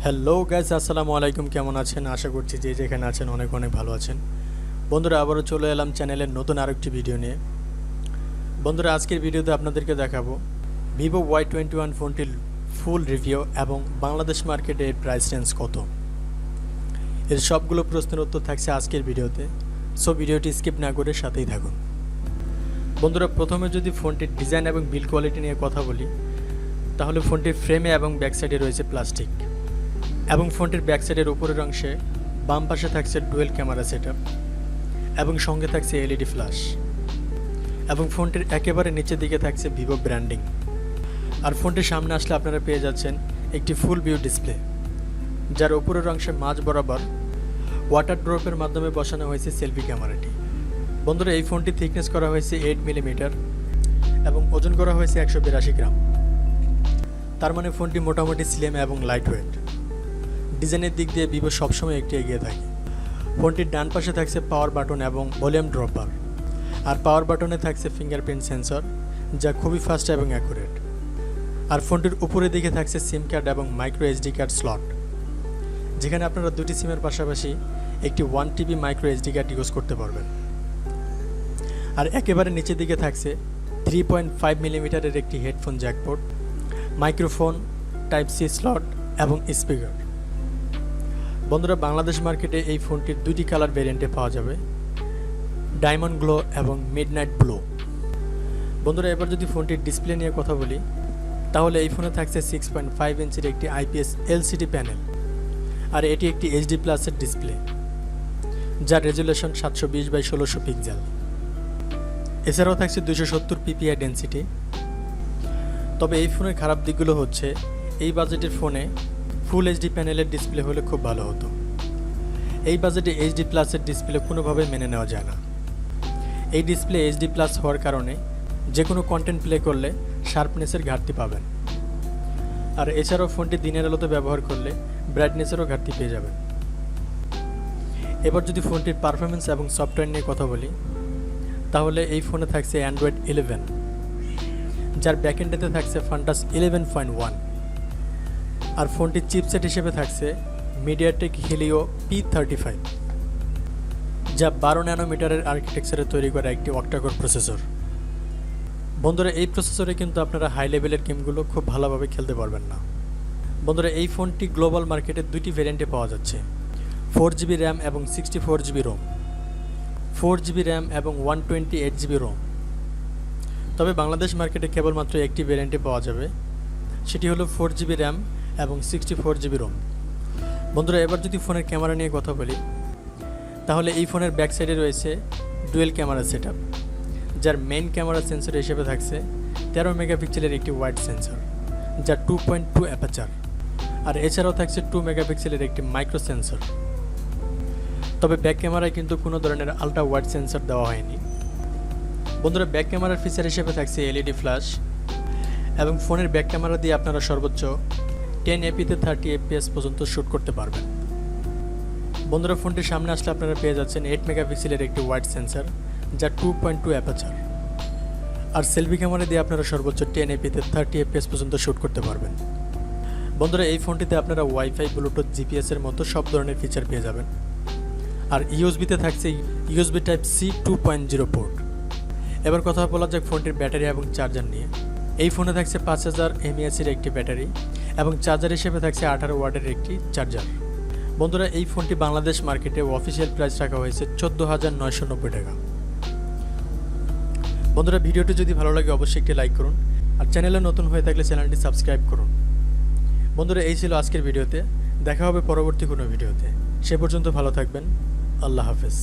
Hello guys, আসসালামু আলাইকুম। কেমন আছেন? আশা করছি যে যেখানে আছেন অনেক অনেক ভালো আছেন। বন্ধুরা, আবারও চলে এলাম চ্যানেলের নতুন আরেকটি ভিডিও নিয়ে। বন্ধুরা, আজকের ভিডিওতে আপনাদেরকে দেখাবো vivo y21 ফোনটির ফুল রিভিউ এবং বাংলাদেশ মার্কেটে এর প্রাইস রেঞ্জ কত। এর সবগুলো প্রশ্নের উত্তর থাকছে আজকের ভিডিওতে, সো ভিডিওটি স্কিপ না করে সাথেই থাকুন। বন্ধুরা, প্রথমে যদি ফোনটির ডিজাইন এবং বিল্ড কোয়ালিটি নিয়ে কথা বলি, তাহলে ফোনটির ফ্রেমে এবং ব্যাক সাইডে রয়েছে প্লাস্টিক এবং ফোনটির ব্যাক সাইডের উপরের অংশে বাম পাশে থাকছে ডুয়েল ক্যামেরা সেটআপ এবং সঙ্গে থাকছে এলইডি ফ্ল্যাশ এবং ফোনটির একেবারে নিচের দিকে থাকছে ভিভো ব্র্যান্ডিং। আর ফোনটির সামনে আসলে আপনারা পেয়ে যাচ্ছেন একটি ফুল ভিউ ডিসপ্লে, যার উপরের অংশে মাঝ বরাবর ওয়াটার ড্রপের মাধ্যমে বসানো হয়েছে সেলফি ক্যামেরাটি। বন্ধুরা, এই ফোনটি থিকনেস করা হয়েছে 8 মিলিমিটার এবং ওজন করা হয়েছে 182 গ্রাম। তার মানে ফোনটি মোটামুটি স্লিম এবং লাইট ওয়েট। ডিজাইনের দিক দিয়ে ভিভো সবসময় একটু এগিয়ে থাকে। ফোনটির ডান পাশে থাকছে পাওয়ার বাটন এবং ভলিউম ড্রপার, আর পাওয়ার বাটনে থাকছে ফিঙ্গারপ্রিন্ট সেন্সর, যা খুবই ফাস্ট এবং অ্যাকুরেট। আর ফোনটির উপরের দিকে থাকছে সিম কার্ড এবং মাইক্রো এসডি কার্ড স্লট, যেখানে আপনারা দুটি সিমের পাশাপাশি একটি 1 TB micro SD card use করতে পারবেন। আর একেবারে নিচের দিকে থাকছে 3.5 মিলিমিটারের একটি headphone jack port, microphone, type C slot এবং স্পিকার। বন্ধুরা, বাংলাদেশ মার্কেটে এই ফোনটির দুটি কালার ভেরিয়েন্টে পাওয়া যাবে, ডায়মন্ড গ্লো এবং মিডনাইট ব্লু। বন্ধুরা, এবার যদি ফোনটির ডিসপ্লে নিয়ে কথা বলি, তাহলে এই ফোনে থাকছে 6.5 ইঞ্চির একটি IPS LCD প্যানেল, আর এটি একটি HD প্লাসের ডিসপ্লে, যার রেজুলেশন 720x1600 পিক্সেল। এছাড়াও থাকছে 270 PPI ডেন্সিটি। তবে এই ফোনের খারাপ দিকগুলো হচ্ছে, এই বাজেটের ফোনে ফুল HD প্যানেলের ডিসপ্লে হলে খুব ভালো হতো। এই বাজেটে HD প্লাসের ডিসপ্লে কোনোভাবেই মেনে নেওয়া যায় না। এই ডিসপ্লে HD প্লাস হওয়ার কারণে যে কোনো কন্টেন্ট প্লে করলে শার্পনেসের ঘাটতি পাবেন। আর এছাড়াও ফোনটি দিনের আলোতে ব্যবহার করলে ব্রাইটনেসেরও ঘাটতি পেয়ে যাবেন। এবার যদি ফোনটির পারফরমেন্স এবং সফটওয়্যার নিয়ে কথা বলি, তাহলে এই ফোনে থাকছে অ্যান্ড্রয়েড 11, যার ব্যাকএন্ডেতে থাকছে ফান্টাস 11.1। আর ফোনটির চিপসেট হিসেবে থাকছে মিডিয়াটেক হিলিও P35, যা 12 ন্যানোমিটারের আর্কিটেকচারে তৈরি করা একটি অক্টাকোর প্রসেসর। বন্ধুরা, এই প্রসেসরে কিন্তু আপনারা হাই লেভেলের গেমগুলো খুব ভালোভাবে খেলতে পারবেন না। বন্ধুরা, এই ফোনটি গ্লোবাল মার্কেটে দুটি ভেরিয়েন্টে পাওয়া যাচ্ছে, 4GB র্যাম এবং 64GB রোম, 4GB র্যাম এবং 128GB রোম। তবে বাংলাদেশ মার্কেটে কেবলমাত্র একটি ভেরিয়েন্টে পাওয়া যাবে, সেটি হলো 4GB র্যাম এবং 64GB রোম। বন্ধুরা, এবার যদি ফোনের ক্যামেরা নিয়ে কথা বলি, তাহলে এই ফোনের ব্যাক সাইডে রয়েছে ডুয়েল ক্যামেরা সেটআপ, যার মেইন ক্যামেরা সেন্সর হিসেবে থাকছে 13 মেগাপিক্সেলের একটি ওয়াইড সেন্সর, যা 2.2 অ্যাপারচার। আর এছাড়াও থাকছে 2 মেগাপিক্সেলের একটি মাইক্রো সেন্সর। তবে ব্যাক ক্যামেরায় কিন্তু কোনো ধরনের আলট্রা ওয়াইড সেন্সর দেওয়া হয়নি। বন্ধুরা, ব্যাক ক্যামেরার ফিচার হিসেবে থাকছে এলইডি ফ্ল্যাশ এবং ফোনের ব্যাক ক্যামেরা দিয়ে আপনারা সর্বোচ্চ 1080 30 FPS পর্যন্ত শ্যুট করতে পারবেন। বন্ধুরা, ফোনটির সামনে আসলে আপনারা পেয়ে যাচ্ছেন 8 মেগাপিক্সেলের একটি ওয়াইড সেন্সর, যা 2.2 অ্যাপারচার। আর সেলফি ক্যামেরা দিয়ে আপনারা সর্বোচ্চ 1080 30 FPS পর্যন্ত শ্যুট করতে পারবেন। বন্ধুরা, এই ফোনটিতে আপনারা ওয়াইফাই, ব্লুটুথ, GPS এর মতো সব ধরনের ফিচার পেয়ে যাবেন। আর ইউএসবিতে থাকছে USB টাইপ C 2.0 পোর্ট। এবার কথা বলা যাক ফোনটির ব্যাটারি এবং চার্জার নিয়ে। এই ফোনে থাকছে 5000 mAh এর একটি ব্যাটারি এবং চার্জার হিসেবে থাকছে 18 ওয়াটের একটি চার্জার। বন্ধুরা, এই ফোনটি বাংলাদেশ মার্কেটে অফিসিয়াল প্রাইস রাখা হয়েছে 14,990 টাকা। বন্ধুরা, ভিডিওটি যদি ভালো লাগে অবশ্যই একটি লাইক করুন, আর চ্যানেলে নতুন হয়ে থাকলে চ্যানেলটি সাবস্ক্রাইব করুন। বন্ধুরা, এই ছিল আজকের ভিডিওতে। দেখা হবে পরবর্তী কোনো ভিডিওতে। সে পর্যন্ত ভালো থাকবেন। আল্লাহ হাফেজ।